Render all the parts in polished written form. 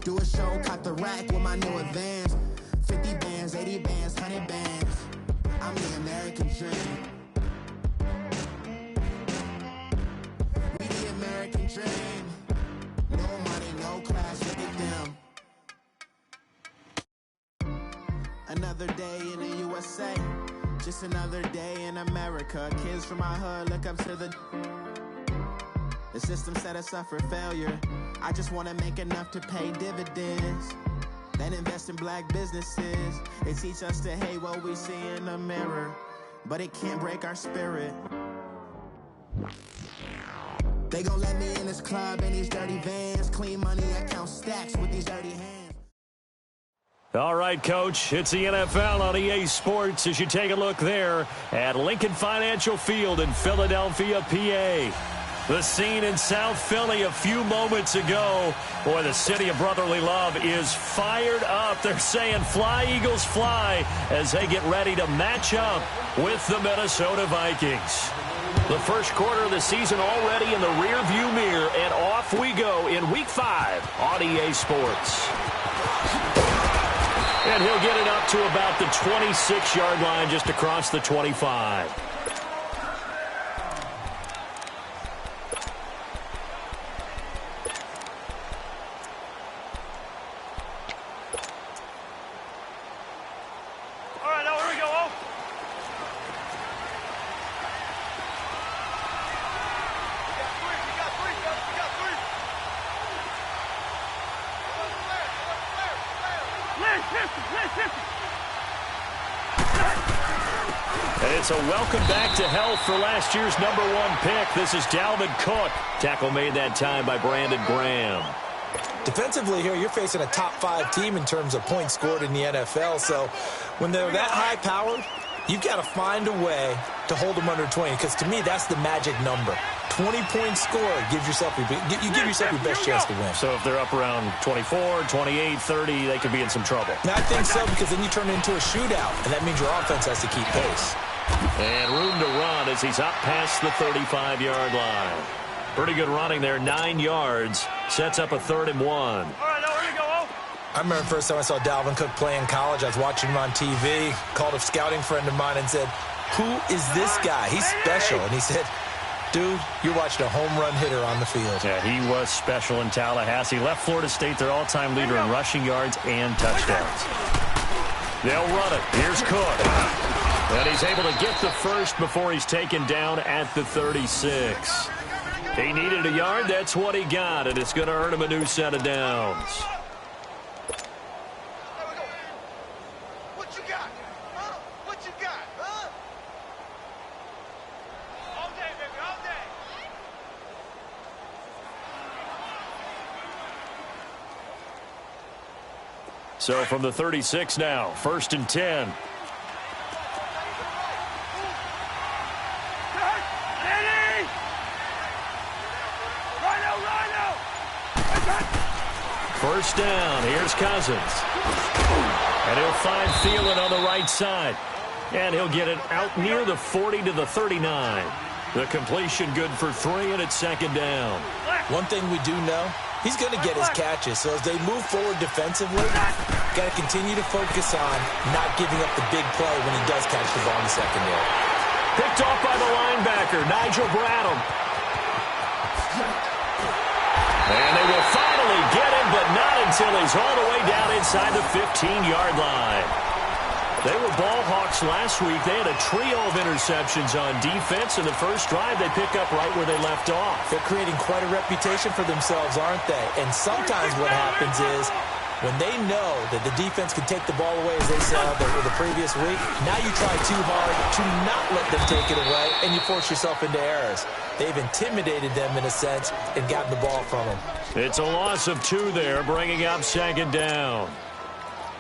Do a show, caught the rack with my new advance. 50 bands, 80 bands, 100 bands. I'm the American dream. We the American dream. No money, no class, look at them. Another day in the USA. Just another day in America. Kids from my hood look up to the system set us up for failure. I just want to make enough to pay dividends. Then invest in black businesses. They teach us to hate what we see in the mirror, but it can't break our spirit. They gon' let me in this club in these dirty vans. Clean money, I count stacks with these dirty hands. All right, Coach, it's the NFL on EA Sports as you take a look there at Lincoln Financial Field in Philadelphia, PA. The scene in South Philly a few moments ago. Boy, the city of brotherly love is fired up. They're saying fly, Eagles, fly as they get ready to match up with the Minnesota Vikings. The first quarter of the season already in the rearview mirror, and off we go in Week 5 on EA Sports. And he'll get it up to about the 26-yard line, just across the 25. All right, now here we go. Oh. We got three. And it's a welcome back to health for last year's #1 pick. This is Dalvin Cook. Tackle made that time by Brandon Graham. Defensively here, you're facing a top-5 team in terms of points scored in the NFL. So when they're that high-powered, you've got to find a way to hold them under 20. Because to me, that's the magic number. 20-point score gives yourself you give yourself your best chance to win. So if they're up around 24, 28, 30, they could be in some trouble. Now, I think so, because then you turn it into a shootout, and that means your offense has to keep pace. And room to run as he's up past the 35-yard line. Pretty good running there, 9 yards. Sets up a 3rd and 1. All right, now here we go. Oh. I remember the first time I saw Dalvin Cook play in college. I was watching him on TV, called a scouting friend of mine and said, "Who is this guy? He's special." And he said, "Dude, you're watching a home run hitter on the field." Yeah, he was special in Tallahassee. Left Florida State their all-time leader in rushing yards and touchdowns. They'll run it. Here's Cook. And he's able to get the first before he's taken down at the 36. He needed a yard. That's what he got, and it's going to earn him a new set of downs. What you got? Huh? What you got? Huh? All day, baby, all day. So from the 36 now, 1st and 10. First down. Here's Cousins. And he'll find Thielen on the right side. And he'll get it out near the 40 to the 39. The completion good for 3, and it's 2nd down. One thing we do know, he's going to get his catches. So as they move forward defensively, got to continue to focus on not giving up the big play when he does catch the ball in the secondary. Picked off by the linebacker, Nigel Bradham. And they will finally get him, but not until he's all the way down inside the 15-yard line. They were ball hawks last week. They had a trio of interceptions on defense. In the first drive, they pick up right where they left off. They're creating quite a reputation for themselves, aren't they? And sometimes what happens is when they know that the defense can take the ball away, as they saw the previous week, now you try too hard to not let them take it away, and you force yourself into errors. They've intimidated them in a sense and gotten the ball from them. It's a loss of 2 there, bringing up 2nd down.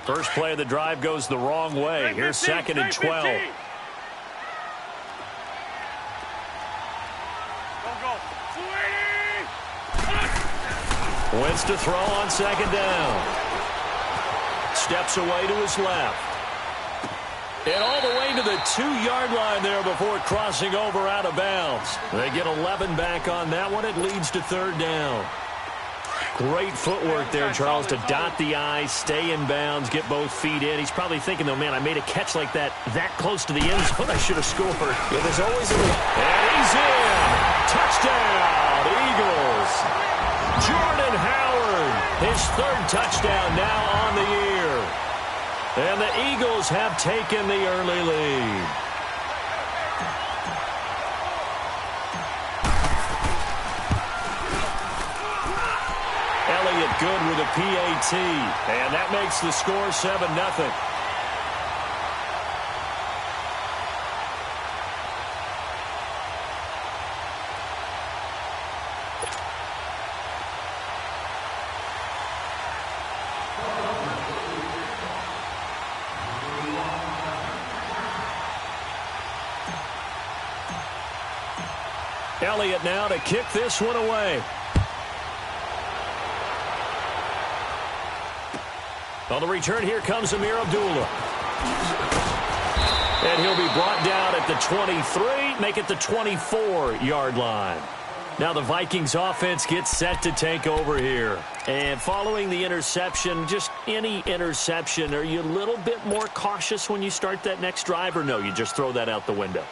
First play of the drive goes the wrong way. Here's 2nd and 12. Wins to throw on 2nd down. Steps away to his left. And all the way to the 2-yard line there before crossing over out of bounds. They get 11 back on that one. It leads to 3rd down. Great footwork there, Charles, to dot the I's, stay in bounds, get both feet in. He's probably thinking, though, man, I made a catch like that close to the end zone. I should have scored. Yeah, there's always a... And he's in. Touchdown, Eagles. Jordan Howard, his third touchdown now on the year. And the Eagles have taken the early lead. Elliott good with a PAT, and that makes the score 7-0. Elliott now to kick this one away. On the return, here comes Amir Abdullah. And he'll be brought down at the 23, make it the 24-yard line. Now the Vikings offense gets set to take over here. And following the interception, just any interception, are you a little bit more cautious when you start that next drive, or no, you just throw that out the window?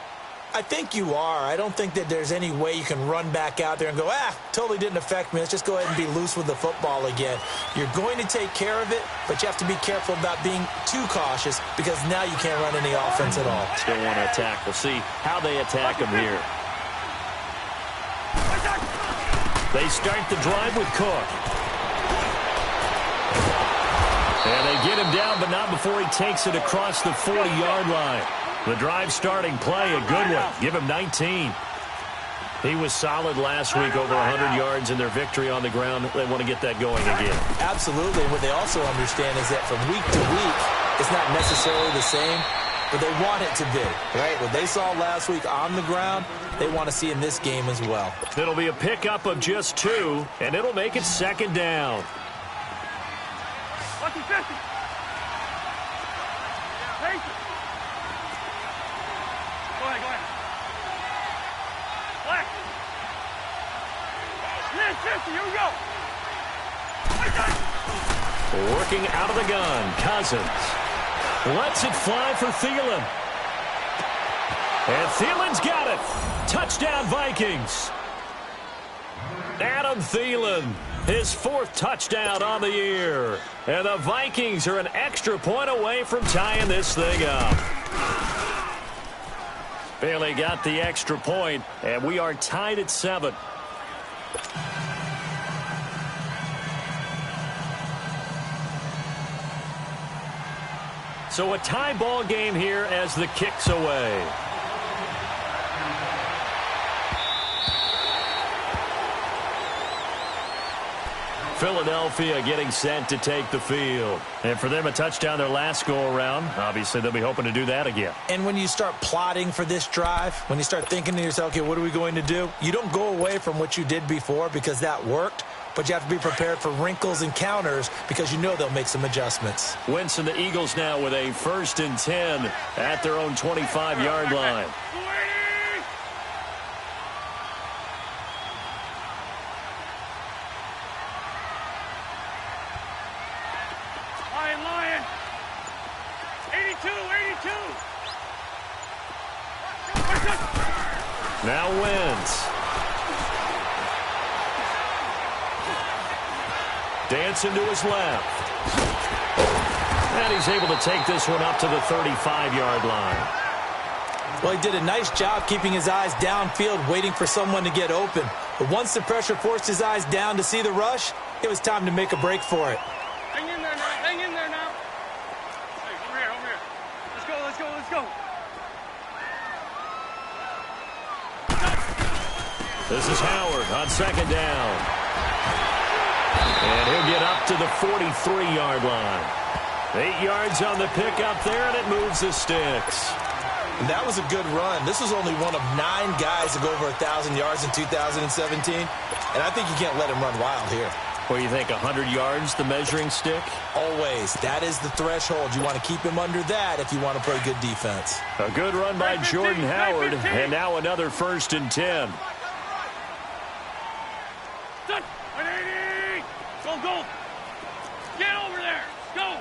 I think you are. I don't think that there's any way you can run back out there and go, totally didn't affect me. Let's just go ahead and be loose with the football again. You're going to take care of it, but you have to be careful about being too cautious because now you can't run any offense at all. Still want to attack. We'll see how they attack him here. They start the drive with Cook. And they get him down, but not before he takes it across the 40-yard line. The drive starting play, a good one. Give him 19. He was solid last week, over 100 yards in their victory on the ground. They want to get that going again. Absolutely. What they also understand is that from week to week, it's not necessarily the same, but they want it to be, right? What they saw last week on the ground, they want to see in this game as well. It'll be a pickup of just 2, and it'll make it second down. Here we go. Working out of the gun, Cousins. Lets it fly for Thielen. And Thielen's got it. Touchdown, Vikings. Adam Thielen, his 4th touchdown on the year. And the Vikings are an extra point away from tying this thing up. Bailey got the extra point, and we are tied at 7. So a tie ball game here as the kick's away. Philadelphia getting set to take the field. And for them, a touchdown their last go-around. Obviously, they'll be hoping to do that again. And when you start plotting for this drive, when you start thinking to yourself, okay, what are we going to do? You don't go away from what you did before because that worked. But you have to be prepared for wrinkles and counters because you know they'll make some adjustments. Wentz and the Eagles now with a 1st and 10 at their own 25-yard line. Lion. 82. Now Wentz. Dancing to his left. And he's able to take this one up to the 35-yard line. Well, he did a nice job keeping his eyes downfield, waiting for someone to get open. But once the pressure forced his eyes down to see the rush, it was time to make a break for it. Hang in there now. Hey, over here. Let's go. This is Howard on 2nd down. And he'll get up to the 43-yard line. 8 yards on the pickup there, and it moves the sticks. And that was a good run. This was only one of 9 guys to go over 1,000 yards in 2017. And I think you can't let him run wild here. What do you think, 100 yards, the measuring stick? Always. That is the threshold. You want to keep him under that if you want to play good defense. A good run by Jordan Howard, and now another 1st and 10. Go. Get over there. Go.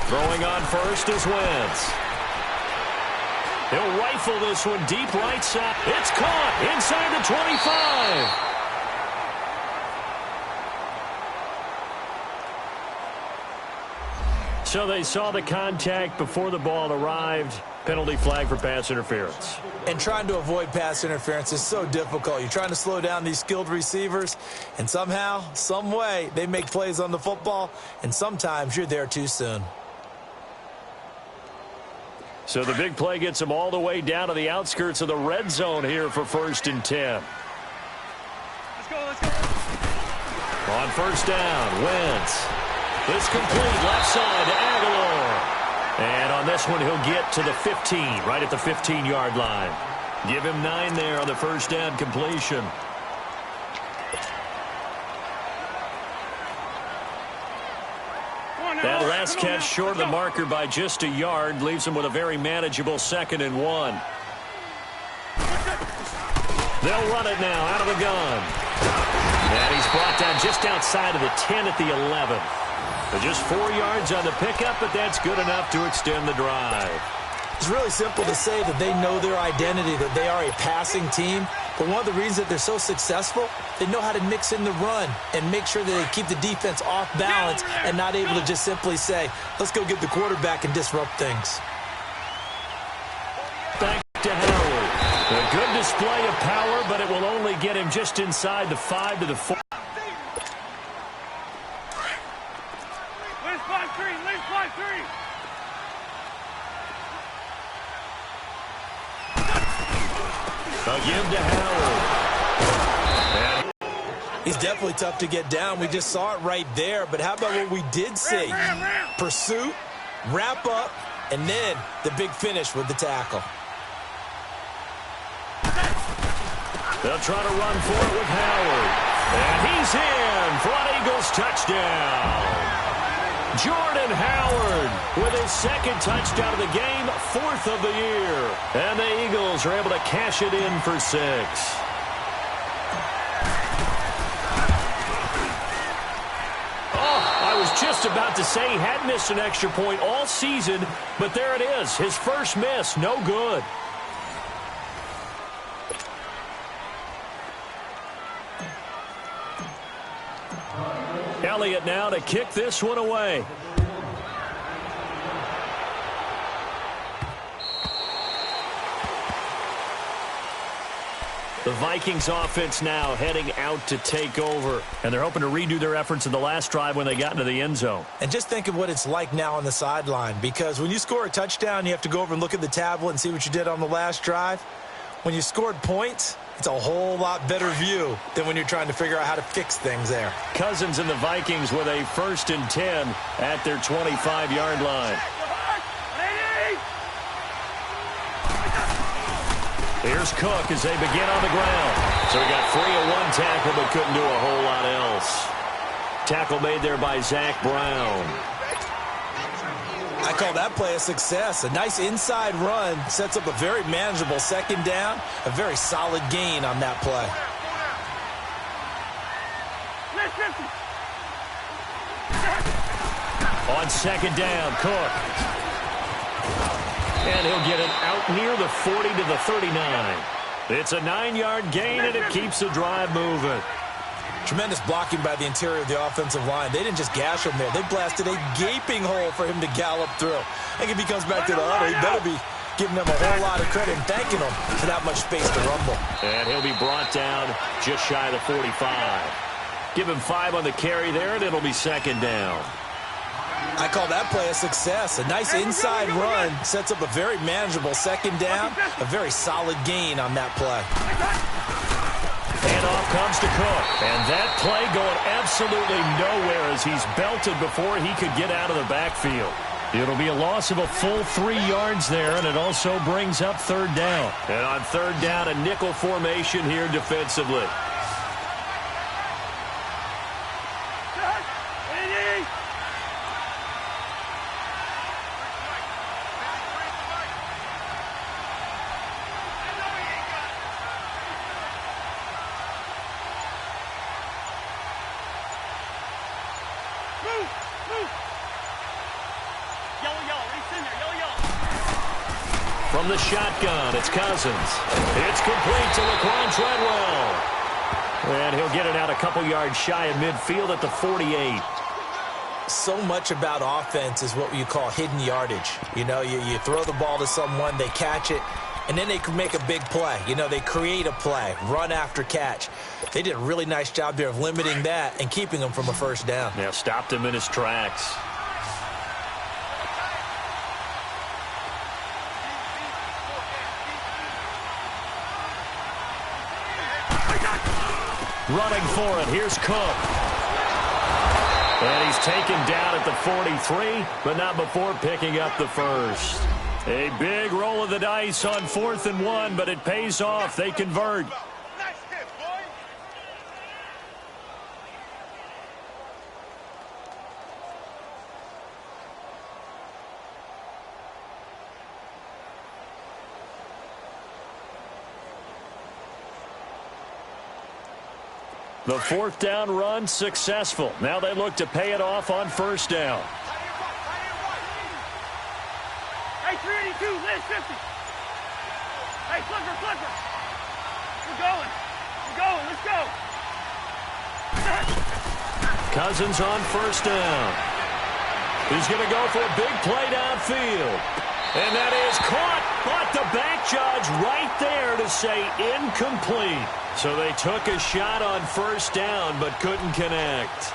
Throwing on first is Wentz. He'll rifle this one deep right side. It's caught inside the 25. So they saw the contact before the ball arrived. Penalty flag for pass interference. And trying to avoid pass interference is so difficult. You're trying to slow down these skilled receivers, and somehow, some way, they make plays on the football, and sometimes you're there too soon. So the big play gets them all the way down to the outskirts of the red zone here for 1st and 10. Let's go. On first down, Wentz. This complete left side to Aguilar. And on this one, he'll get to the 15, right at the 15-yard line. Give him 9 there on the first down completion. That last catch short of the marker by just a yard leaves him with a very manageable 2nd and 1. They'll run it now out of the gun. And he's brought down just outside of the 10 at the 11. Just 4 yards on the pickup, but that's good enough to extend the drive. It's really simple to say that they know their identity, that they are a passing team. But one of the reasons that they're so successful, they know how to mix in the run and make sure that they keep the defense off balance and not able to just simply say, let's go get the quarterback and disrupt things. Back to Howard. A good display of power, but it will only get him just inside the 5 to the 4. They'll give to Howard. He's definitely tough to get down. We just saw it right there. But how about what we did see? Pursuit, wrap up, and then the big finish with the tackle. They'll try to run for it with Howard. And he's in for an Eagles touchdown. Jordan Howard with his 2nd touchdown of the game, 4th of the year. And the Eagles are able to cash it in for 6. I was just about to say he had missed an extra point all season, but there it is. His first miss, no good. Elliott now to kick this one away. The Vikings offense now heading out to take over. And they're hoping to redo their efforts in the last drive when they got into the end zone. And just think of what it's like now on the sideline. Because when you score a touchdown, you have to go over and look at the tablet and see what you did on the last drive. When you scored points, it's a whole lot better view than when you're trying to figure out how to fix things there. Cousins and the Vikings with a 1st and 10 at their 25-yard line. Here's Cook as they begin on the ground. So he got free of one tackle but couldn't do a whole lot else. Tackle made there by Zach Brown. I call that play a success. A nice inside run sets up a very manageable 2nd down. A very solid gain on that play. On 2nd down, Cook. And he'll get it out near the 40 to the 39. It's a 9-yard gain, and it keeps the drive moving. Tremendous blocking by the interior of the offensive line. They didn't just gash him there. They blasted a gaping hole for him to gallop through. I think if he comes back to the huddle, he better be giving them a whole lot of credit and thanking them for that much space to rumble. And he'll be brought down just shy of the 45. Give him 5 on the carry there, and it'll be 2nd down. I call that play a success. A nice inside run sets up a very manageable 2nd down. A very solid gain on that play. And off comes to Cook. And that play going absolutely nowhere as he's belted before he could get out of the backfield. It'll be a loss of a full 3 yards there, and it also brings up 3rd down. And on 3rd down, a nickel formation here defensively. Move. Move. Yellow, yellow. Reach in there. Yellow, yellow. From the shotgun, it's Cousins. It's complete to Laquan Treadwell. And he'll get it out a couple yards shy of midfield at the 48. So much about offense is what you call hidden yardage. You know, you throw the ball to someone, they catch it, and then they can make a big play. You know, they create a play, run after catch. They did a really nice job there of limiting that and keeping him from a first down. Yeah, stopped him in his tracks. Running for it, here's Cook. And he's taken down at the 43, but not before picking up the first. A big roll of the dice on 4th and 1, but it pays off. They convert. Nice hit, boy. The 4th down run successful. Now they look to pay it off on 1st down. Hey, 382, Liz, 50. Hey, flipper. We're going. Let's go. Cousins on 1st down. He's going to go for a big play downfield. And that is caught. But the back judge right there to say incomplete. So they took a shot on 1st down but couldn't connect.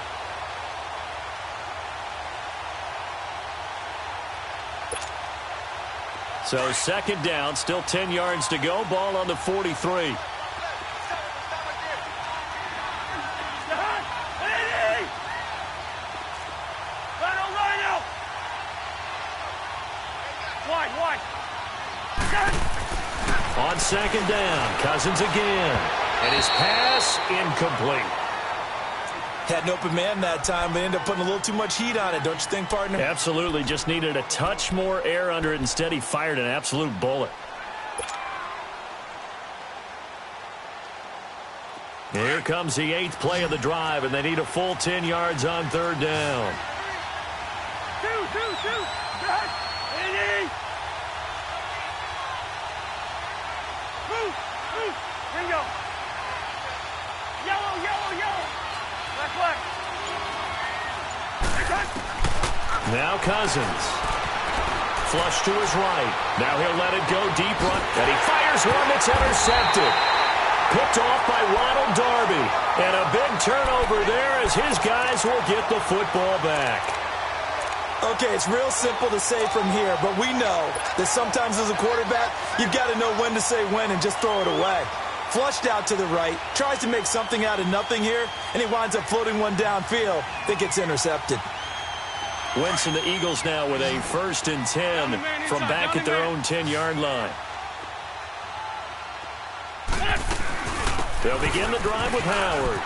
So 2nd down, still 10 yards to go. Ball on the 43. On 2nd down, Cousins again. And his pass incomplete. Had an open man that time, but ended up putting a little too much heat on it, don't you think, partner? Absolutely. Just needed a touch more air under it. Instead, he fired an absolute bullet. Here comes the 8th play of the drive, and they need a full 10 yards on 3rd down. Two. Move. Bingo. Yellow. Black. Now Cousins. Flush to his right. Now he'll let it go deep run. And he fires one that's intercepted. Picked off by Ronald Darby. And a big turnover there as his guys will get the football back. Okay, it's real simple to say from here, but we know that sometimes as a quarterback, you've got to know when to say when and just throw it away. Flushed out to the right, tries to make something out of nothing here, and he winds up floating one downfield that gets intercepted. Wentz and the Eagles now with a 1st and 10 from back at their own 10-yard line. They'll begin the drive with Howard.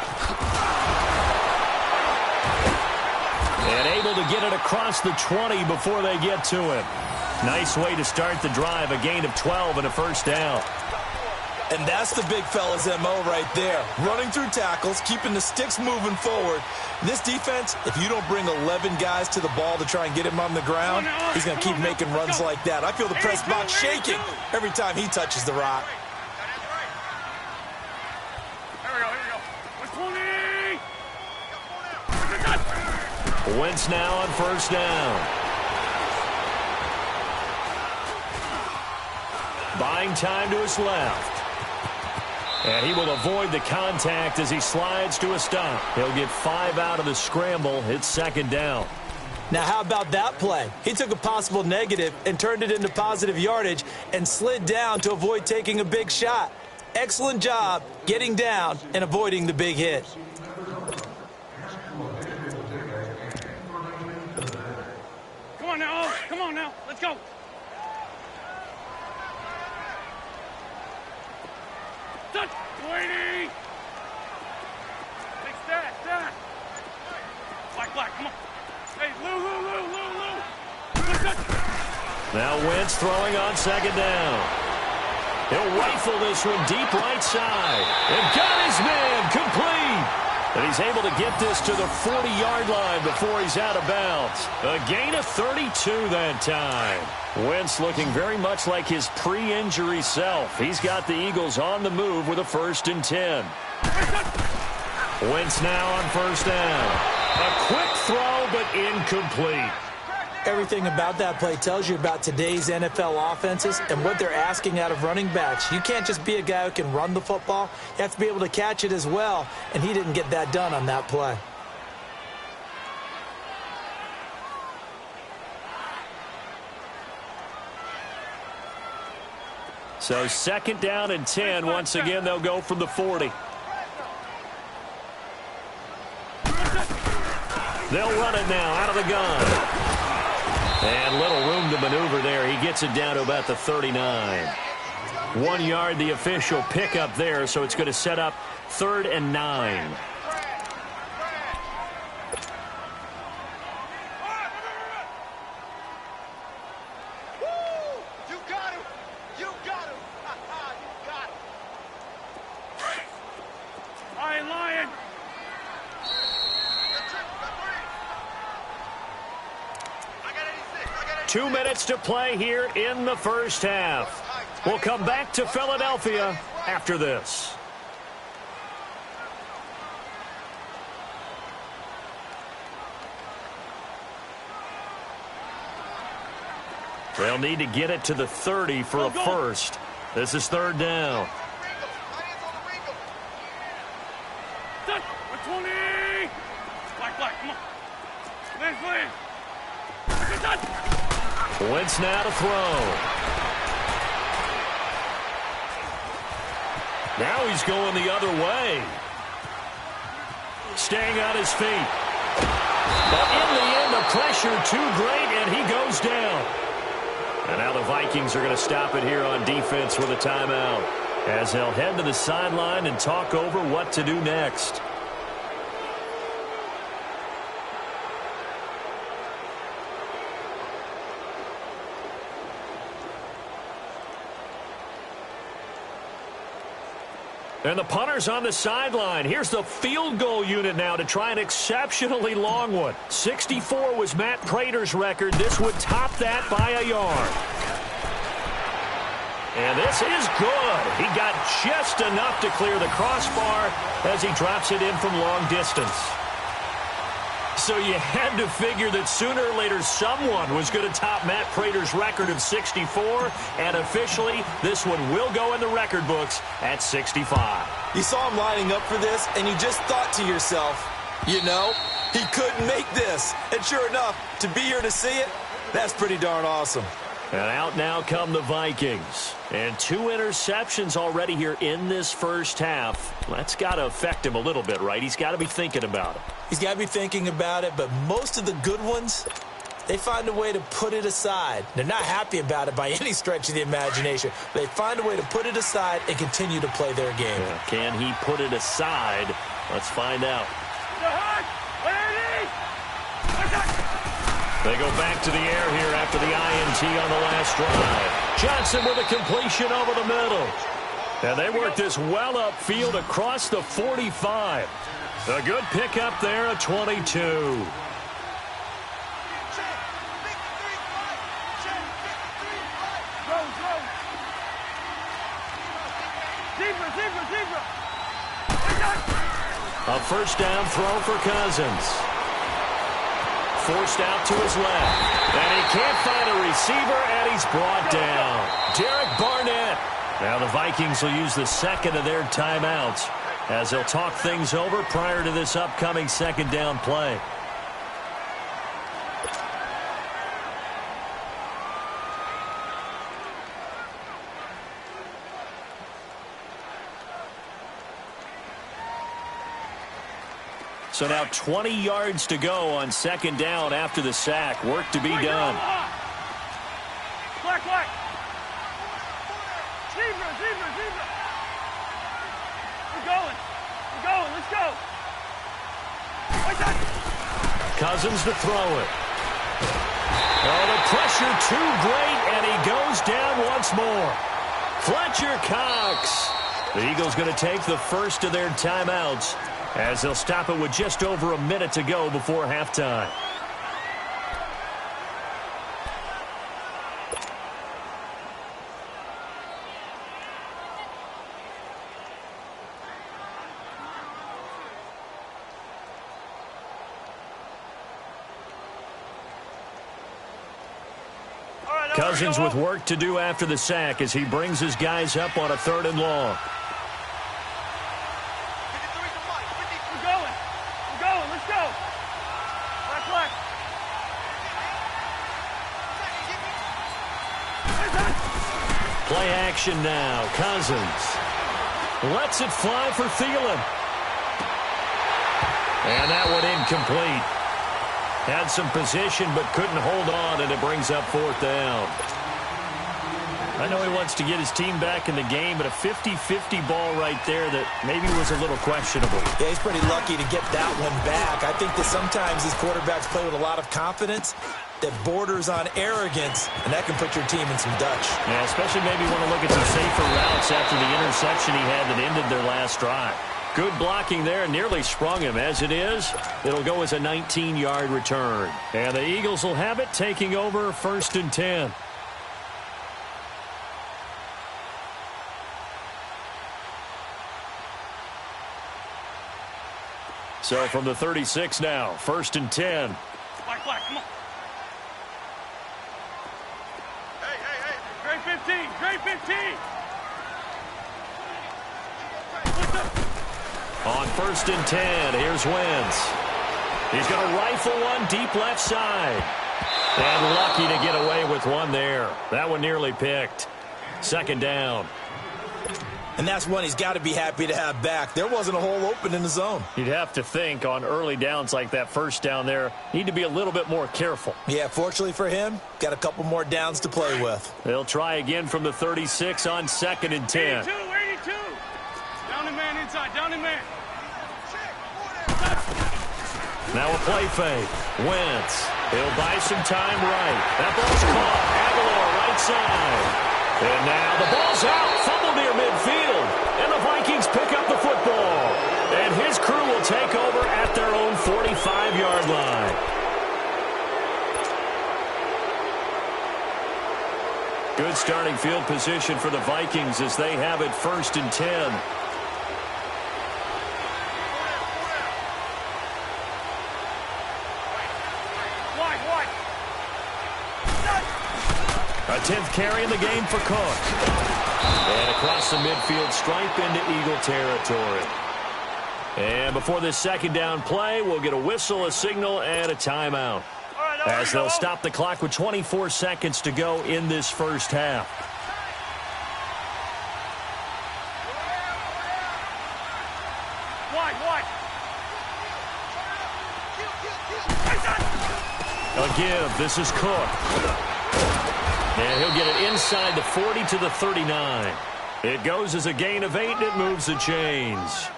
And able to get it across the 20 before they get to him. Nice way to start the drive, a gain of 12 and a 1st down. And that's the big fella's MO right there. Running through tackles, keeping the sticks moving forward. This defense, if you don't bring 11 guys to the ball to try and get him on the ground, he's going to keep making runs like that. I feel the press box shaking every time he touches the rock. Here we go. What's 20? Wentz now on 1st down. Buying time to his left. And he will avoid the contact as he slides to a stop. He'll get 5 out of the scramble. It's 2nd down. Now, how about that play? He took a possible negative and turned it into positive yardage and slid down to avoid taking a big shot. Excellent job getting down and avoiding the big hit. Come on now. Let's go. Touch. 20. Big stat. Black. Come on. Hey, Lou. Now Wentz throwing on 2nd down. He'll rifle this one deep right side. And got his man complete. And he's able to get this to the 40-yard line before he's out of bounds. A gain of 32 that time. Wentz looking very much like his pre-injury self. He's got the Eagles on the move with a 1st and 10. Wentz now on 1st down. A quick throw, but incomplete. Everything about that play tells you about today's NFL offenses and what they're asking out of running backs. You can't just be a guy who can run the football. You have to be able to catch it as well, and he didn't get that done on that play. So 2nd down and 10. Once again, they'll go from the 40. They'll run it now out of the gun. And little room to maneuver there. He gets it down to about the 39. 1 yard, the official pickup there, so it's going to set up 3rd and 9. You got him! You got him! You got him! Lion! 2 minutes to play here in the 1st half. We'll come back to Philadelphia after this. They'll need to get it to the 30 for a 1st. This is 3rd down. 20! Black, come on. Please. Wentz now to throw. Now he's going the other way. Staying on his feet. But in the end, the pressure too great, and he goes down. And now the Vikings are going to stop it here on defense with a timeout, as they'll head to the sideline and talk over what to do next. And the punter's on the sideline. Here's the field goal unit now to try an exceptionally long one. 64 was Matt Prater's record. This would top that by a yard. And this is good. He got just enough to clear the crossbar as he drops it in from long distance. So you had to figure that sooner or later someone was going to top Matt Prater's record of 64, and officially this one will go in the record books at 65. You saw him lining up for this, and you just thought to yourself, you know, he couldn't make this. And sure enough, to be here to see it, that's pretty darn awesome. And out now come the Vikings. And 2 interceptions already here in this 1st half. That's got to affect him a little bit, right? He's got to be thinking about it. He's got to be thinking about it, but most of the good ones, they find a way to put it aside. They're not happy about it by any stretch of the imagination. They find a way to put it aside and continue to play their game. Yeah, can he put it aside? Let's find out. They go back to the air here after the INT on the last drive. Johnson with a completion over the middle. And they work this well upfield across the 45. A good pickup there at 22. A 1st down throw for Cousins. Forced out to his left. And he can't find a receiver, and he's brought down. Derek Barnett. Now the Vikings will use the 2nd of their timeouts as they'll talk things over prior to this upcoming 2nd down play. So now 20 yards to go on 2nd down after the sack. Work to be done. Black. Zebra. We're going. Let's go. Cousins to throw it. Oh, the pressure too great, and he goes down once more. Fletcher Cox. The Eagles going to take the 1st of their timeouts as they'll stop it with just over a minute to go before halftime. Cousins with work to do after the sack as he brings his guys up on a 3rd and long. We're going. Let's go. Left. Play action now. Cousins lets it fly for Thielen. And that one incomplete. Had some position but couldn't hold on, and it brings up 4th down. I know he wants to get his team back in the game, but a 50-50 ball right there that maybe was a little questionable. Yeah, he's pretty lucky to get that one back. I think that sometimes these quarterbacks play with a lot of confidence that borders on arrogance, and that can put your team in some Dutch. Yeah, especially maybe want to look at some safer routes after the interception he had that ended their last drive. Good blocking there, nearly sprung him. As it is, it'll go as a 19-yard return. And the Eagles will have it, taking over 1st and 10. So from the 36 now, 1st and 10. Black, come on. Hey. Great 15. On 1st and 10, here's Wentz. He's going to rifle one deep left side. And lucky to get away with one there. That one nearly picked. 2nd down. And that's one he's got to be happy to have back. There wasn't a hole open in the zone. You'd have to think on early downs like that 1st down there, need to be a little bit more careful. Yeah, fortunately for him, got a couple more downs to play with. They'll try again from the 36 on 2nd and 10. 82. Down and man inside, down and man. Now a play fake. Wentz. He'll buy some time right. That ball's caught. Aguilar right side. And now the ball's out. Fumble near midfield. And the Vikings pick up the football. And his crew will take over at their own 45-yard line. Good starting field position for the Vikings as they have it 1st and 10. A 10th carry in the game for Cook. And across the midfield stripe into Eagle territory. And before this 2nd down play, we'll get a whistle, a signal, and a timeout. As they'll stop the clock with 24 seconds to go in this 1st half. A give. This is Cook. And he'll get it inside the 40 to the 39. It goes as a gain of 8, and it moves the chains.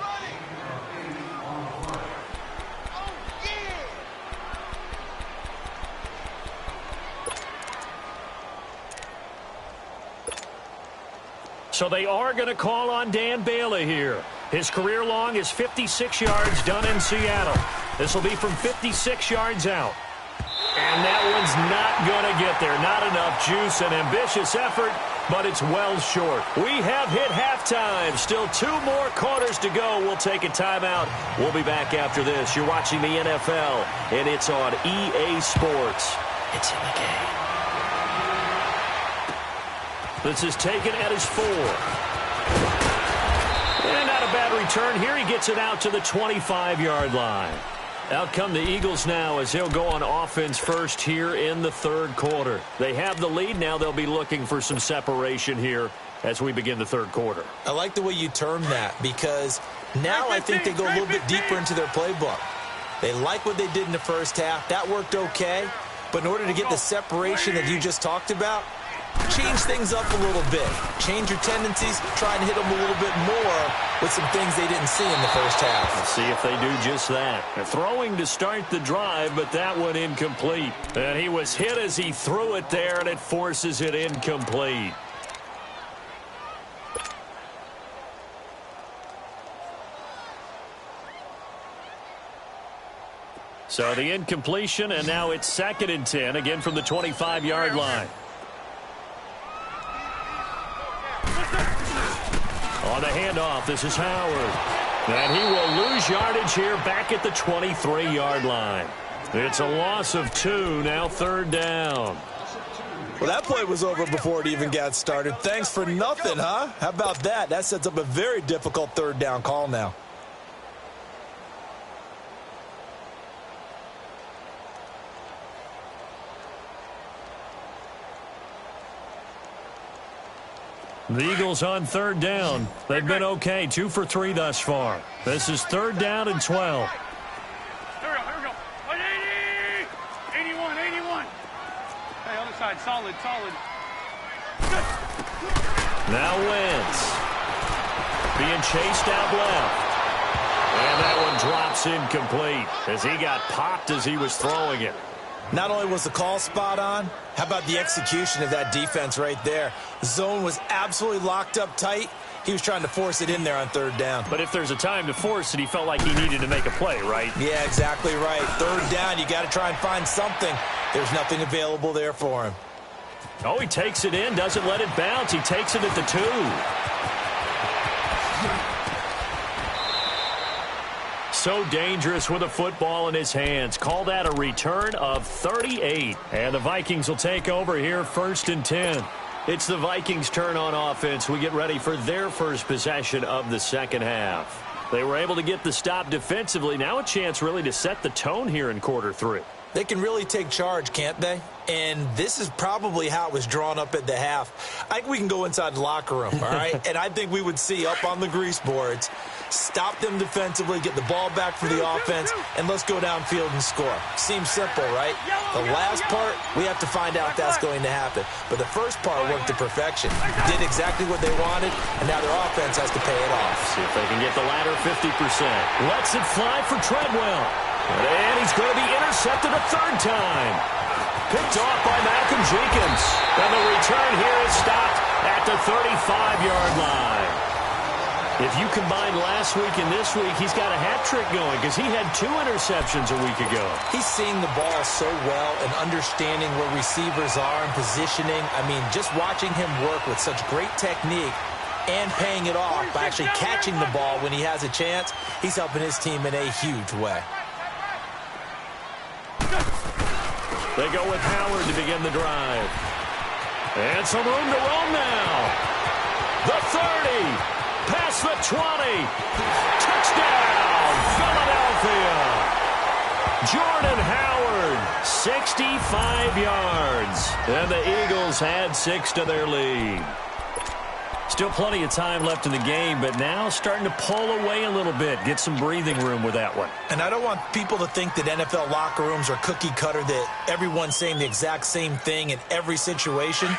So they are going to call on Dan Bailey here. His career long is 56 yards done in Seattle. This will be from 56 yards out. And that one's not going to get there. Not enough juice. An ambitious effort, but it's well short. We have hit halftime. Still 2 more quarters to go. We'll take a timeout. We'll be back after this. You're watching the NFL, and it's on EA Sports. It's in the game. This is taken at his 4. And not a bad return here. He gets it out to the 25-yard line. Out come the Eagles now as they'll go on offense first here in the 3rd quarter. They have the lead. Now they'll be looking for some separation here as we begin the 3rd quarter. I like the way you term that because now I think they go a little bit deeper into their playbook. They like what they did in the 1st half. That worked okay. But in order to get the separation that you just talked about, change things up a little bit. Change your tendencies. Try and hit them a little bit more with some things they didn't see in the 1st half. Let's see if they do just that. They're throwing to start the drive, but that one incomplete. And he was hit as he threw it there, and it forces it incomplete. So the incompletion, and now it's 2nd and 10, again from the 25-yard line. On the handoff, this is Howard. And he will lose yardage here back at the 23-yard line. It's a loss of 2, now 3rd down. Well, that play was over before it even got started. Thanks for nothing, huh? How about that? That sets up a very difficult 3rd down call now. The Eagles on 3rd down. They've been okay, 2 for 3 thus far. This is 3rd down and 12. Here we go. 180! 81. Hey, other side, solid. Now Wentz. Being chased out left. And that one drops incomplete as he got popped as he was throwing it. Not only was the call spot on, how about the execution of that defense right there? The zone was absolutely locked up tight. He was trying to force it in there on 3rd down. But if there's a time to force it, he felt like he needed to make a play, right? Yeah, exactly right. 3rd down, you got to try and find something. There's nothing available there for him. Oh, he takes it in, doesn't let it bounce. He takes it at the 2. So dangerous with a football in his hands. Call that a return of 38. And the Vikings will take over here 1st and 10. It's the Vikings' turn on offense. We get ready for their first possession of the 2nd half. They were able to get the stop defensively. Now a chance really to set the tone here in quarter 3. They can really take charge, can't they? And this is probably how it was drawn up at the half. I think we can go inside the locker room, all right? And I think we would see up on the grease boards, stop them defensively, get the ball back for the offense, and let's go downfield and score. Seems simple, right? The last part, we have to find out if that's going to happen. But the first part worked to perfection. Did exactly what they wanted, and now their offense has to pay it off. See if they can get the latter 50%. Lets it fly for Treadwell. And he's going to be intercepted a 3rd time. Picked off by Malcolm Jenkins. And the return here is stopped at the 35-yard line. If you combine last week and this week, he's got a hat trick going because he had 2 interceptions a week ago. He's seeing the ball so well and understanding where receivers are and positioning. I mean, just watching him work with such great technique and paying it off by actually catching the ball when he has a chance, he's helping his team in a huge way. They go with Howard to begin the drive. And some room to roam now. The 30. Past the 20. Touchdown, Philadelphia. Jordan Howard, 65 yards. And the Eagles add 6 to their lead. Still plenty of time left in the game, but now starting to pull away a little bit. Get some breathing room with that one. And I don't want people to think that NFL locker rooms are cookie cutter, that everyone's saying the exact same thing in every situation.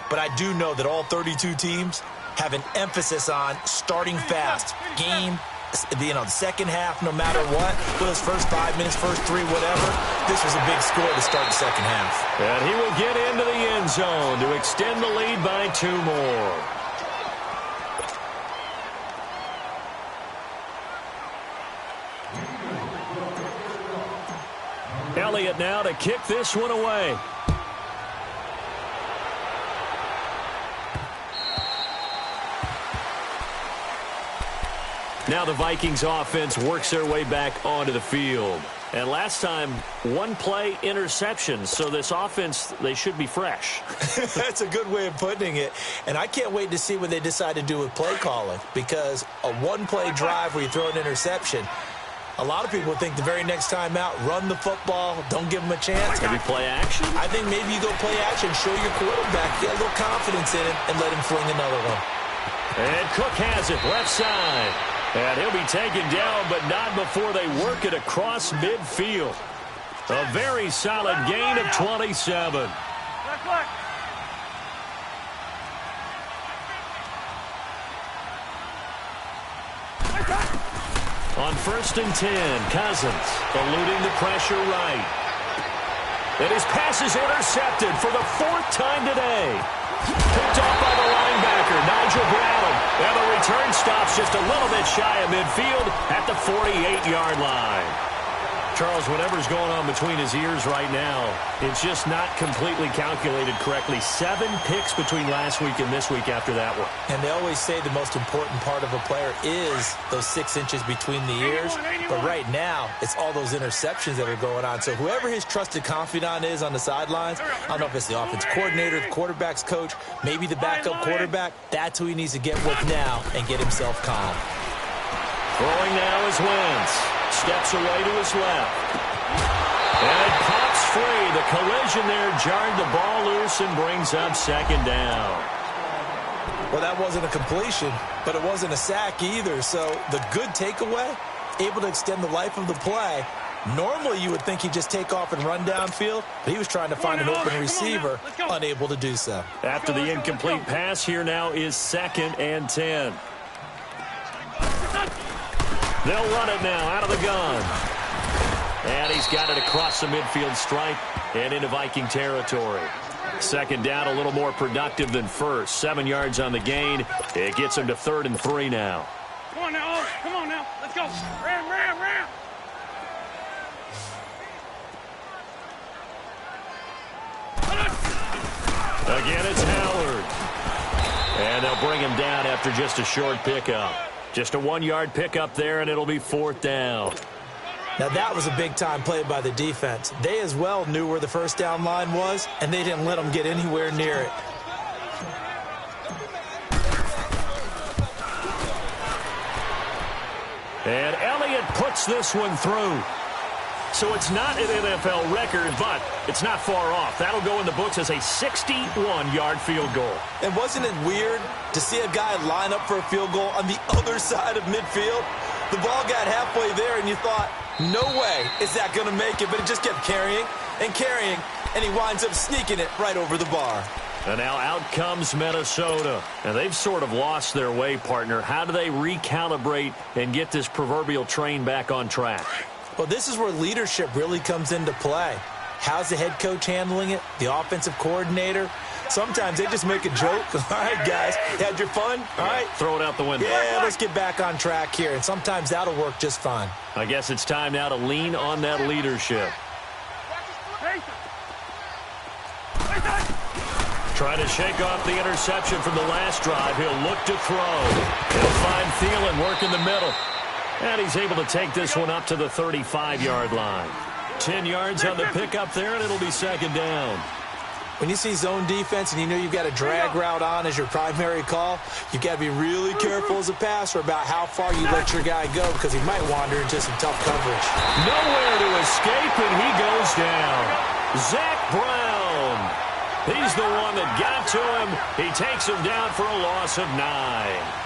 But I do know that all 32 teams have an emphasis on starting fast. Game, the second half, no matter what. Those first 5 minutes, first 3, whatever. This was a big score to start the second half. And he will get into the end zone to extend the lead by 2 more. Elliott now to kick this one away. Now the Vikings offense works their way back onto the field. And last time, 1 play interception. So this offense, they should be fresh. That's a good way of putting it. And I can't wait to see what they decide to do with play calling. Because a 1-play drive where you throw an interception, a lot of people think the very next time out, run the football, don't give them a chance. Maybe play action? I think maybe you go play action, show your quarterback, get a little confidence in him, and let him fling another one. And Cook has it, left side. And he'll be taken down, but not before they work it across midfield. A very solid gain of 27. On 1st and 10, Cousins eluding the pressure right. And his pass is intercepted for the 4th time today. Picked off by the linebacker, Nigel Bradham. And the return stops just a little bit shy of midfield at the 48-yard line. Charles, whatever's going on between his ears right now, it's just not completely calculated correctly. 7 picks between last week and this week after that one. And they always say the most important part of a player is those 6 inches between the ears. But right now, it's all those interceptions that are going on. So whoever his trusted confidant is on the sidelines, I don't know if it's the offense coordinator, the quarterback's coach, maybe the backup quarterback, that's who he needs to get with now and get himself calm. Throwing now is Wentz. Steps away to his left. And it pops free. The collision there jarred the ball loose and brings up 2nd down. Well, that wasn't a completion, but it wasn't a sack either. So the good takeaway, able to extend the life of the play. Normally you would think he'd just take off and run downfield, but he was trying to find an open receiver, unable to do so. After the incomplete pass, here now is 2nd and 10. They'll run it now out of the gun. And he's got it across the midfield stripe and into Viking territory. 2nd down, a little more productive than first. 7 yards on the gain. It gets him to 3rd and 3 now. Come on now, oh, come on now. Let's go. Ram, ram, ram. Again, it's Howard. And they'll bring him down after just a short pickup. Just a 1-yard pickup there, and it'll be 4th down. Now, that was a big-time play by the defense. They as well knew where the first down line was, and they didn't let them get anywhere near it. And Elliott puts this one through. So it's not an NFL record, but it's not far off. That'll go in the books as a 61-yard field goal. And wasn't it weird to see a guy line up for a field goal on the other side of midfield? The ball got halfway there, and you thought, no way is that going to make it, but it just kept carrying, and he winds up sneaking it right over the bar. And now out comes Minnesota. And they've sort of lost their way, partner. How do they recalibrate and get this proverbial train back on track? Well, this is where leadership really comes into play. How's the head coach handling it? The offensive coordinator? Sometimes they just make a joke. All right, guys, had your fun? All right. Throw it out the window. Yeah, let's get back on track here. And sometimes that'll work just fine. I guess it's time now to lean on that leadership. Trying to shake off the interception from the last drive. He'll look to throw. He'll find Thielen work in the middle. And he's able to take this one up to the 35-yard line. 10 yards on the pickup there, and it'll be 2nd down. When you see zone defense and you know you've got a drag route on as your primary call, you've got to be really careful as a passer about how far you let your guy go because he might wander into some tough coverage. Nowhere to escape, and he goes down. Zach Brown. He's the one that got to him. He takes him down for a loss of 9.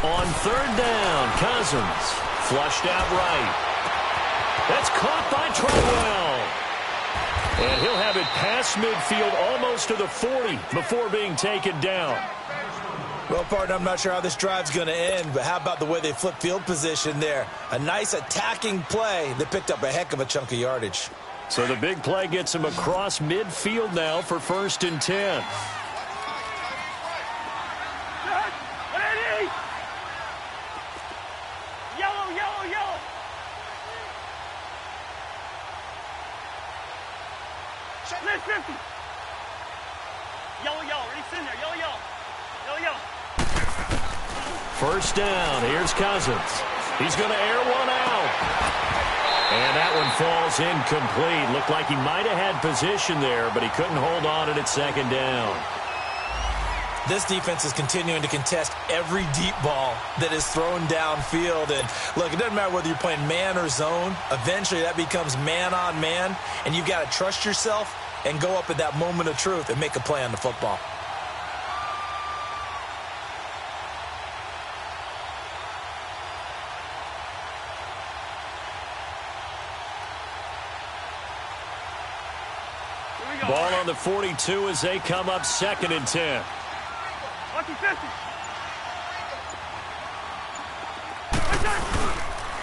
On 3rd down, Cousins flushed out right. That's caught by Treadwell. And he'll have it past midfield almost to the 40 before being taken down. Well, partner, I'm not sure how this drive's going to end, but how about the way they flip field position there? A nice attacking play that picked up a heck of a chunk of yardage. So the big play gets him across midfield now for 1st and 10. First down. Here's Cousins. He's going to air one out. And that one falls incomplete. Looked like he might have had position there, but he couldn't hold on it at 2nd down. This defense is continuing to contest every deep ball that is thrown downfield. And, look, it doesn't matter whether you're playing man or zone. Eventually that becomes man on man, and you've got to trust yourself and go up at that moment of truth and make a play on the football. Ball on the 42 as they come up 2nd and 10.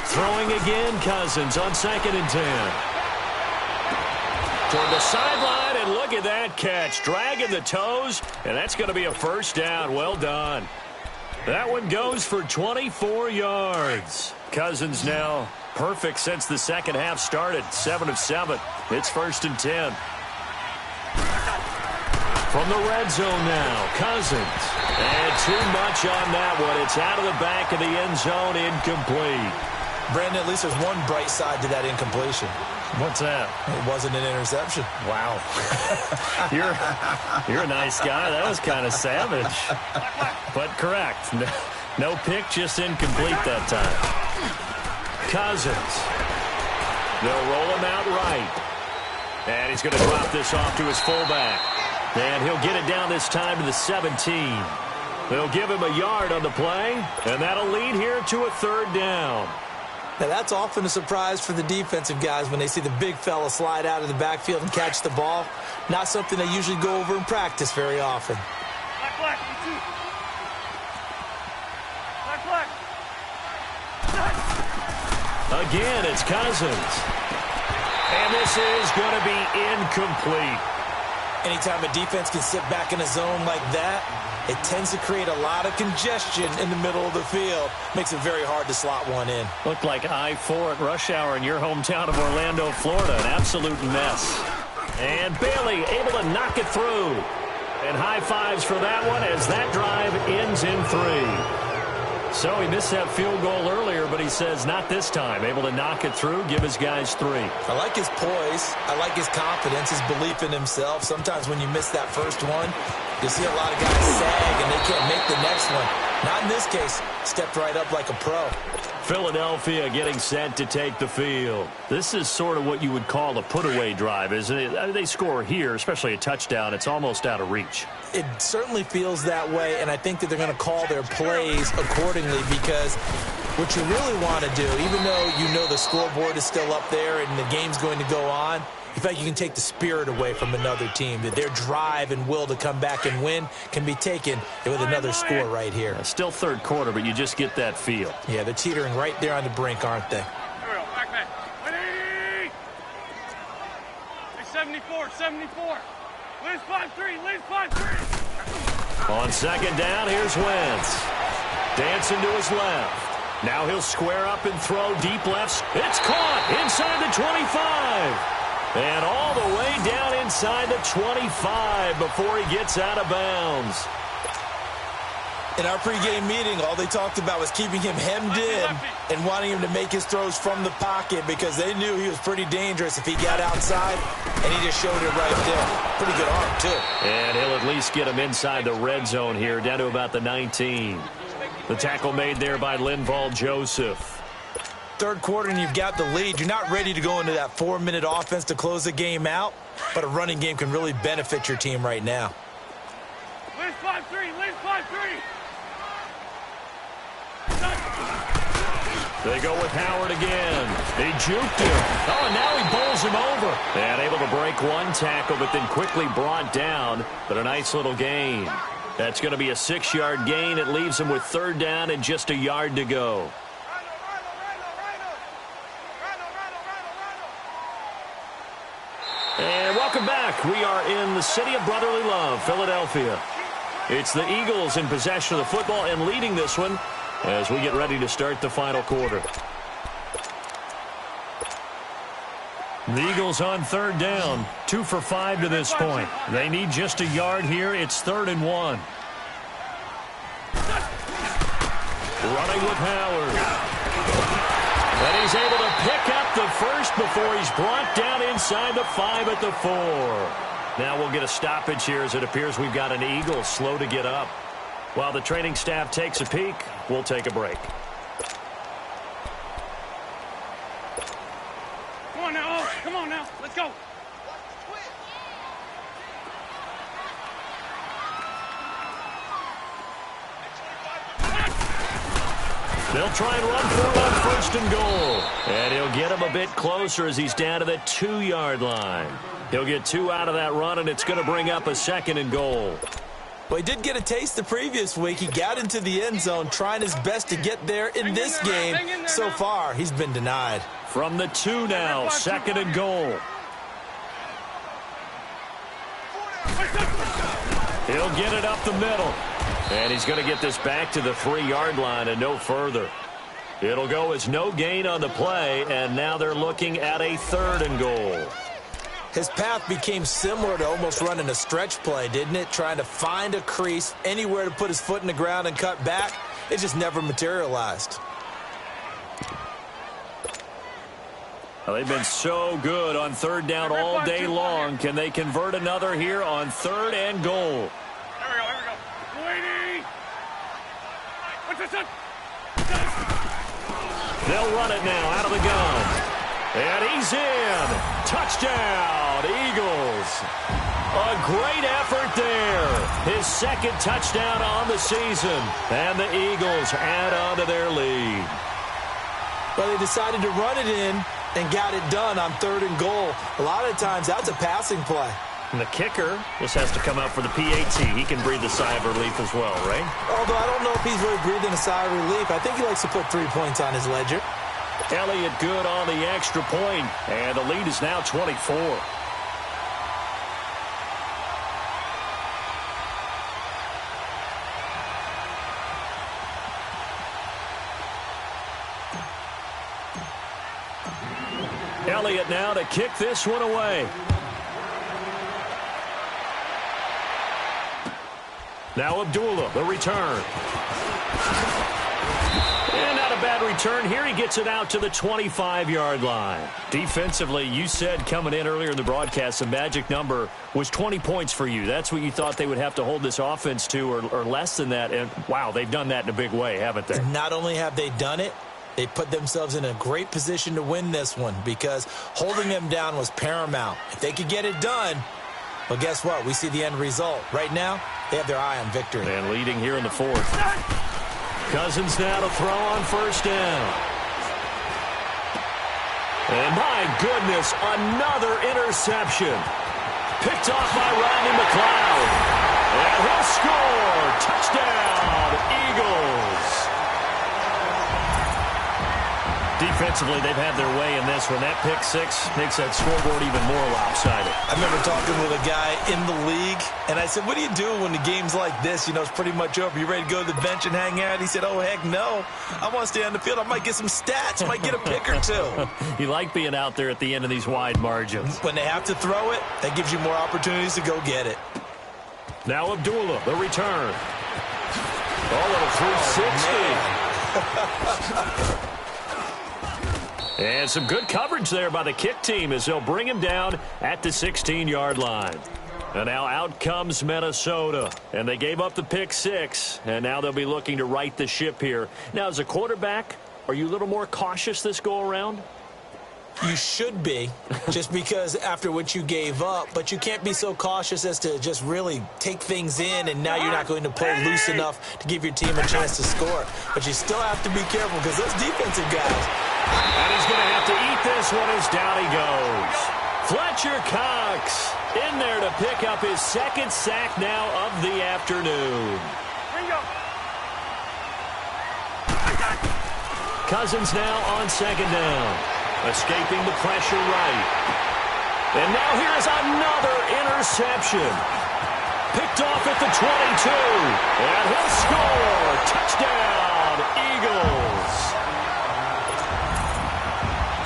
Throwing again, Cousins on 2nd and 10. Toward the sideline, and look at that catch. Dragging the toes, and that's going to be a first down. Well done. That one goes for 24 yards. Cousins now perfect since the second half started. 7 of 7. It's 1st and 10. From the red zone now, Cousins. And too much on that one. It's out of the back of the end zone, incomplete. Brandon, at least there's one bright side to that incompletion. What's that? It wasn't an interception. Wow. You're a nice guy. That was kind of savage. But correct. No pick, just incomplete that time. Cousins. They'll roll him out right. And he's going to drop this off to his fullback. And he'll get it down this time to the 17. They'll give him a yard on the play, and that'll lead here to a 3rd down. Now, that's often a surprise for the defensive guys when they see the big fella slide out of the backfield and catch the ball. Not something they usually go over in practice very often. Black, Again, it's Cousins. And this is going to be incomplete. Anytime a defense can sit back in a zone like that, it tends to create a lot of congestion in the middle of the field. Makes it very hard to slot one in. Looked like I-4 at rush hour in your hometown of Orlando, Florida. An absolute mess. And Bailey able to knock it through. And high fives for that one as that drive ends in 3. So he missed that field goal earlier, but he says not this time. Able to knock it through, give his guys 3. I like his poise. I like his confidence, his belief in himself. Sometimes when you miss that first one, you see a lot of guys sag and they can't make the next one. Not in this case. Stepped right up like a pro. Philadelphia getting set to take the field. This is sort of what you would call a put-away drive, isn't it? They score here, especially a touchdown. It's almost out of reach. It certainly feels that way, and I think that they're going to call their plays accordingly because what you really want to do, even though you know the scoreboard is still up there and the game's going to go on, you feel like you can take the spirit away from another team, that their drive and will to come back and win can be taken with another score right here. Still 3rd quarter, but you just get that feel. Yeah, they're teetering right there on the brink, aren't they? Here we go. Back. 180. Hey, 74. Liz 5-3. On 2nd down, here's Wentz. Dancing to his left. Now he'll square up and throw deep left. It's caught inside the 25. And all the way down inside the 25 before he gets out of bounds. In our pregame meeting, all they talked about was keeping him hemmed in and wanting him to make his throws from the pocket because they knew he was pretty dangerous if he got outside, and he just showed it right there. Pretty good arm, too. And he'll at least get him inside the red zone here, down to about the 19. The tackle made there by Linval Joseph. 3rd quarter and you've got the lead. You're not ready to go into that 4-minute offense to close the game out, but a running game can really benefit your team right now. Liz 5-3. They go with Howard again. They juked him. Oh, and now he bowls him over. And able to break one tackle, but then quickly brought down. But a nice little gain. That's going to be a 6-yard gain. It leaves him with 3rd down and just a yard to go. And welcome back. We are in the city of brotherly love, Philadelphia. It's the Eagles in possession of the football and leading this one as we get ready to start the final quarter. The Eagles on 3rd down, 2 for 5 to this point. They need just a yard here. It's 3rd and 1. Running with Howard. And he's able to pick up the first before he's brought down inside the 5 at the 4. Now we'll get a stoppage here as it appears we've got an Eagle slow to get up. While the training staff takes a peek, we'll take a break. Come on now. Let's go. They'll try and run for it on 1st and goal. And he'll get him a bit closer as he's down to the 2-yard line. He'll get 2 out of that run, and it's going to bring up a 2nd and goal. Well, he did get a taste the previous week. He got into the end zone trying his best to get there in this game. So far, he's been denied. From the 2 now, 2nd and goal. He'll get it up the middle. And he's going to get this back to the 3-yard line and no further. It'll go as no gain on the play, and now they're looking at a 3rd and goal. His path became similar to almost running a stretch play, didn't it? Trying to find a crease, anywhere to put his foot in the ground and cut back. It just never materialized. Well, they've been so good on 3rd down all day long. Can they convert another here on 3rd and goal? Here we go. Waiting. What's this? They'll run it now out of the gun. And he's in. Touchdown, Eagles. A great effort there. His 2nd touchdown on the season. And the Eagles add on to their lead. Well, they decided to run it in and got it done on 3rd and goal. A lot of times, that's a passing play. And the kicker just has to come out for the PAT. He can breathe a sigh of relief as well, right? Although I don't know if he's really breathing a sigh of relief. I think he likes to put 3 points on his ledger. Elliott good on the extra point, and the lead is now 24. Elliott now to kick this one away. Now Abdullah, the return. And not a bad return here. He gets it out to the 25-yard line. Defensively, you said coming in earlier in the broadcast, the magic number was 20 points for you. That's what you thought they would have to hold this offense to, or less than that. And, wow, they've done that in a big way, haven't they? Not only have they done it, they put themselves in a great position to win this one because holding them down was paramount. If they could get it done, well, guess what? We see the end result. Right now, they have their eye on victory. And leading here in the 4th. Cousins now to throw on 1st down. And my goodness, another interception. Picked off by Rodney McLeod. And he'll score. Touchdown, Eagles. Defensively, they've had their way in this one. That pick 6 makes that scoreboard even more lopsided. I remember talking with a guy in the league, and I said, what do you do when the game's like this? You know, it's pretty much over. You ready to go to the bench and hang out? He said, oh, heck no. I want to stay on the field. I might get some stats. I might get a pick or 2. You like being out there at the end of these wide margins. When they have to throw it, that gives you more opportunities to go get it. Now Abdullah, the return. Oh, little 360. And some good coverage there by the kick team as they'll bring him down at the 16-yard line. And now out comes Minnesota. And they gave up the pick 6. And now they'll be looking to right the ship here. Now, as a quarterback, are you a little more cautious this go-around? You should be, just because after what you gave up. But you can't be so cautious as to just really take things in, and now you're not going to play loose enough to give your team a chance to score. But you still have to be careful because those defensive guys. And he's going to have to eat this one as down he goes. Fletcher Cox in there to pick up his 2nd sack now of the afternoon. Cousins now on 2nd down. Escaping the pressure right. And now here's another interception. Picked off at the 22. And he'll score. Touchdown, Eagles.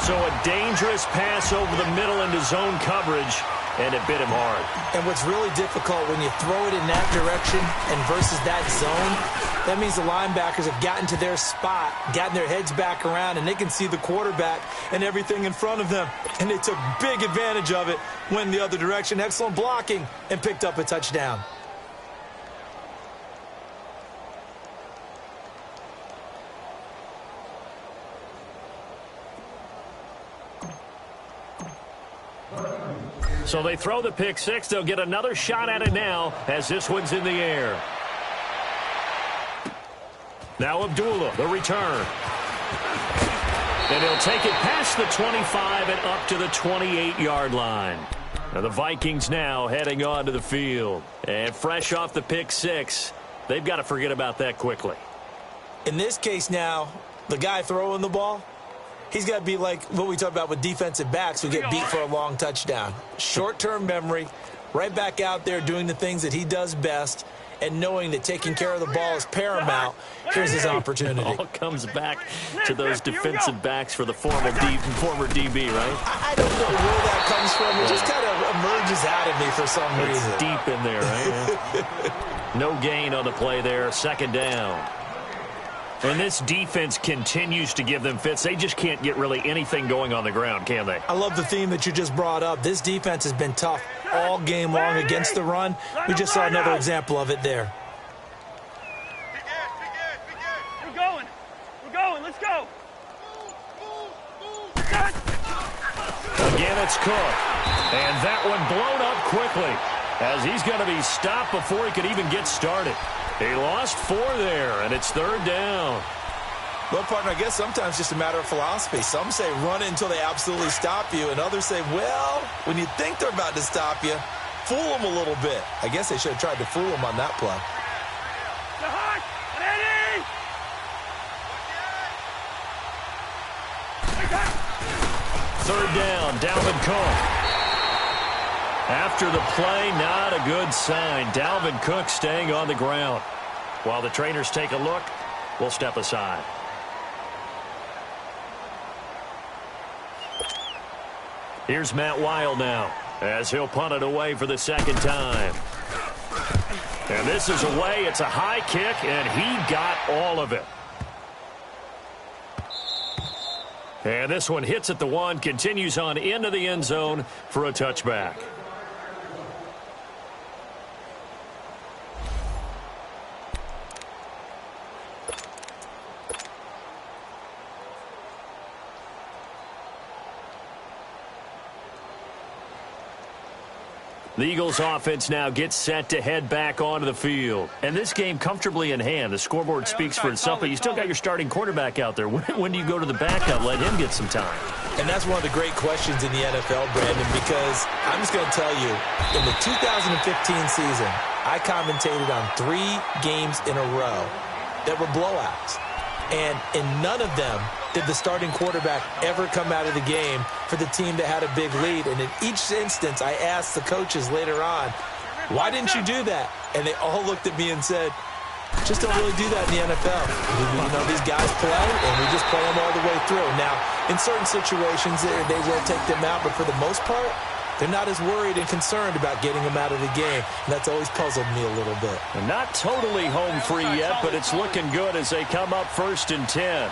So a dangerous pass over the middle into zone coverage, and it bit him hard. And what's really difficult when you throw it in that direction and versus that zone, that means the linebackers have gotten to their spot, gotten their heads back around, and they can see the quarterback and everything in front of them. And they took big advantage of it, went the other direction, excellent blocking, and picked up a touchdown. So they throw the pick 6. They'll get another shot at it now as this one's in the air. Now Abdullah, the return. And he'll take it past the 25 and up to the 28-yard line. Now the Vikings now heading onto the field. And fresh off the pick six, they've got to forget about that quickly. In this case now, the guy throwing the ball, he's got to be like what we talked about with defensive backs who get beat for a long touchdown. Short-term memory, right back out there doing the things that he does best, and knowing that taking care of the ball is paramount. Here's his opportunity. It all comes back to those defensive backs for the former DB, right? I don't know where that comes from. It just kind of emerges out of me for some reason. It's deep in there, right? No gain on the play there. Second down. And this defense continues to give them fits. They just can't get really anything going on the ground, can they? I love the theme that you just brought up. This defense has been tough all game long against the run. We just saw another example of it there. We're going. Let's go. Again, it's Cook. And that one blown up quickly as he's going to be stopped before he could even get started. He lost 4 there, and it's third down. Well, partner, I guess sometimes just a matter of philosophy. Some say run it until they absolutely stop you, and others say, well, when you think they're about to stop you, fool them a little bit. I guess they should have tried to fool them on that play. Third down, Dalvin Cook. After the play, not a good sign. Dalvin Cook staying on the ground. While the trainers take a look, we'll step aside. Here's Matt Weil now as he'll punt it away for the second time. And this is away. It's a high kick, and he got all of it. And this one hits at the 1, continues on into the end zone for a touchback. The Eagles offense now gets set to head back onto the field. And this game comfortably in hand. The scoreboard speaks for itself, but you still got your starting quarterback out there. When do you go to the backup, let him get some time? And that's one of the great questions in the NFL, Brandon, because I'm just going to tell you, in the 2015 season, I commentated on 3 games in a row that were blowouts. And in none of them did the starting quarterback ever come out of the game for the team that had a big lead. And in each instance, I asked the coaches later on, why didn't you do that? And they all looked at me and said, just don't really do that in the NFL. You know, these guys play, and we just play them all the way through. Now, in certain situations, they will take them out, but for the most part, they're not as worried and concerned about getting them out of the game. And that's always puzzled me a little bit. And not totally home free yet, but it's looking good as they come up 1st and 10.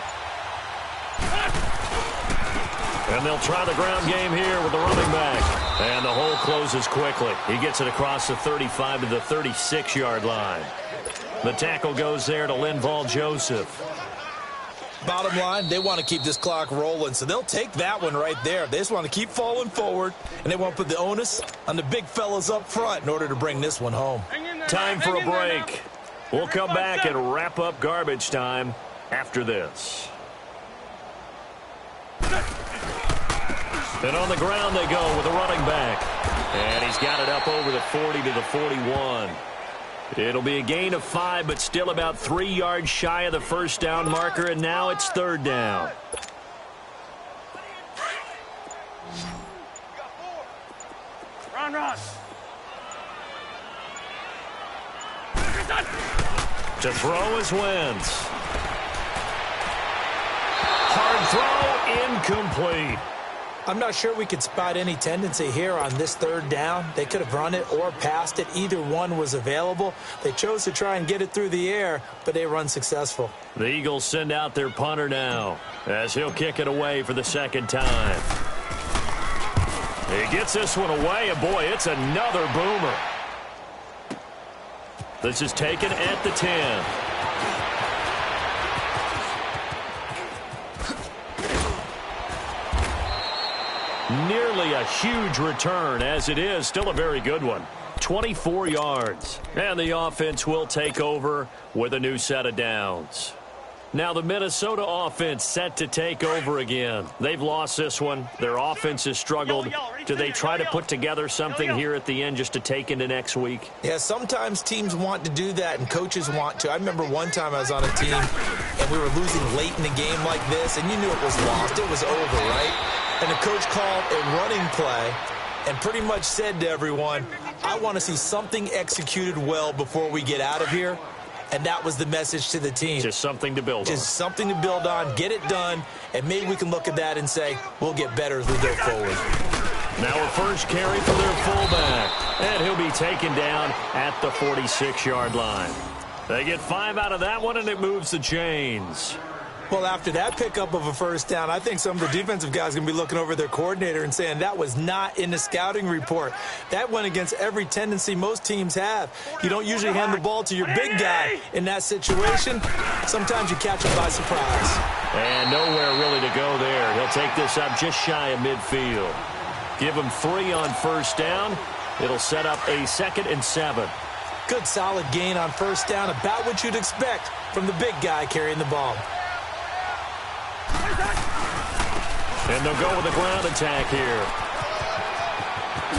And they'll try the ground game here with the running back. And the hole closes quickly. He gets it across the 35 to the 36-yard line. The tackle goes there to Linval Joseph. Bottom line, they want to keep this clock rolling, so they'll take that one right there. They just want to keep falling forward, and they want to put the onus on the big fellas up front in order to bring this one home. Time for a break. We'll come back and wrap up garbage time after this. And on the ground they go with a running back. And he's got it up over the 40 to the 41. It'll be a gain of 5, but still about 3 yards shy of the first down marker, and now it's third down. Run. To throw is Wentz. Hard throw, incomplete. I'm not sure we could spot any tendency here on this third down. They could have run it or passed it. Either one was available. They chose to try and get it through the air, but they were unsuccessful. The Eagles send out their punter now as he'll kick it away for the second time. He gets this one away, and boy, it's another boomer. This is taken at the 10. Nearly a huge return, as it is still a very good one. 24 yards. And the offense will take over with a new set of downs. Now the Minnesota offense set to take over again. They've lost this one. Their offense has struggled. Do they try to put together something here at the end just to take into next week? Yeah, sometimes teams want to do that and coaches want to. I remember one time I was on a team and we were losing late in the game like this, and you knew it was lost. It was over, right? And the coach called a running play and pretty much said to everyone, I want to see something executed well before we get out of here. And that was the message to the team. Just something to build on. Just something to build on, get it done, and maybe we can look at that and say, we'll get better as we go forward. Now a first carry for their fullback, and he'll be taken down at the 46-yard line. They get 5 out of that one, and it moves the chains. Well, after that pickup of a first down, I think some of the defensive guys are going to be looking over their coordinator and saying that was not in the scouting report. That went against every tendency most teams have. You don't usually hand the ball to your big guy in that situation. Sometimes you catch him by surprise. And nowhere really to go there. He'll take this up just shy of midfield. Give him 3 on first down. It'll set up a 2nd and 7. Good solid gain on first down, about what you'd expect from the big guy carrying the ball. And they'll go with a ground attack here.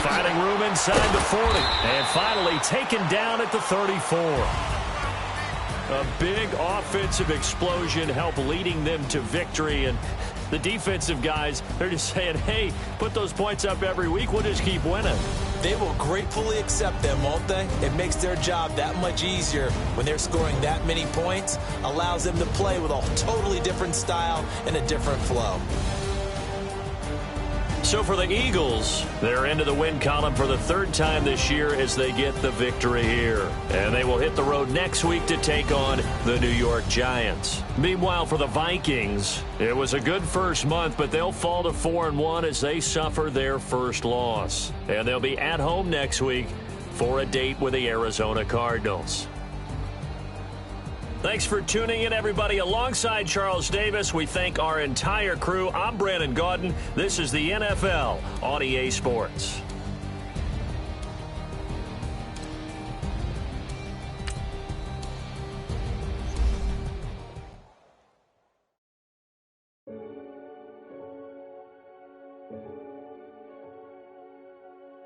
Finding room inside the 40. And finally taken down at the 34. A big offensive explosion helped leading them to victory. And the defensive guys, they're just saying, hey, put those points up every week. We'll just keep winning. They will gratefully accept them, won't they? It makes their job that much easier when they're scoring that many points. Allows them to play with a totally different style and a different flow. So for the Eagles, they're into the win column for the 3rd time this year as they get the victory here. And they will hit the road next week to take on the New York Giants. Meanwhile, for the Vikings, it was a good first month, but they'll fall to 4-1 as they suffer their first loss. And they'll be at home next week for a date with the Arizona Cardinals. Thanks for tuning in, everybody. Alongside Charles Davis, we thank our entire crew. I'm Brandon Gaudin. This is the NFL on EA Sports.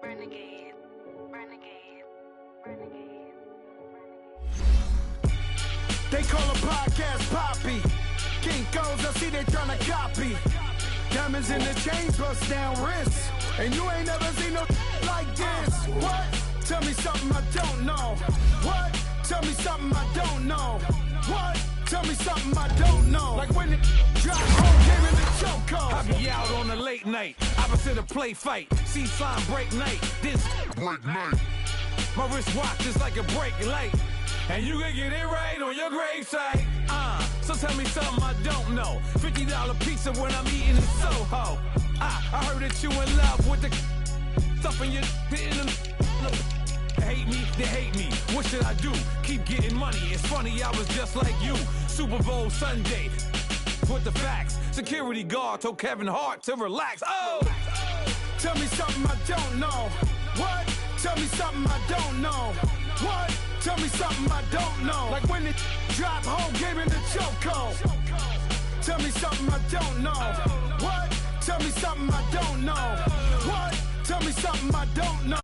Renegade, renegade, renegade. They call a podcast Poppy. Kinkos, I see they tryna copy. Diamonds in the chains, bust down wrists. And you ain't never seen no like this. What? Tell me something I don't know. What? Tell me something I don't know. What? Tell me something I don't know. Like when the drop home came in the chokehold. I be out on a late night. Opposite a play fight. See sign break night. This break night. My wristwatch is like a brake light. And you can get it right on your gravesite. So tell me something I don't know. $50 pizza when I'm eating in Soho. I heard that you in love with the stuff in your hate me, they hate me. What should I do? Keep getting money. It's funny, I was just like you. Super Bowl Sunday. With the facts. Security guard told Kevin Hart to relax. Oh! Tell me something I don't know. What? Tell me something I don't know. What? Tell me something I don't know. Like when it drop home, game in the chokehold. Tell me something I don't know. What? Tell me something I don't know. What? Tell me something I don't know.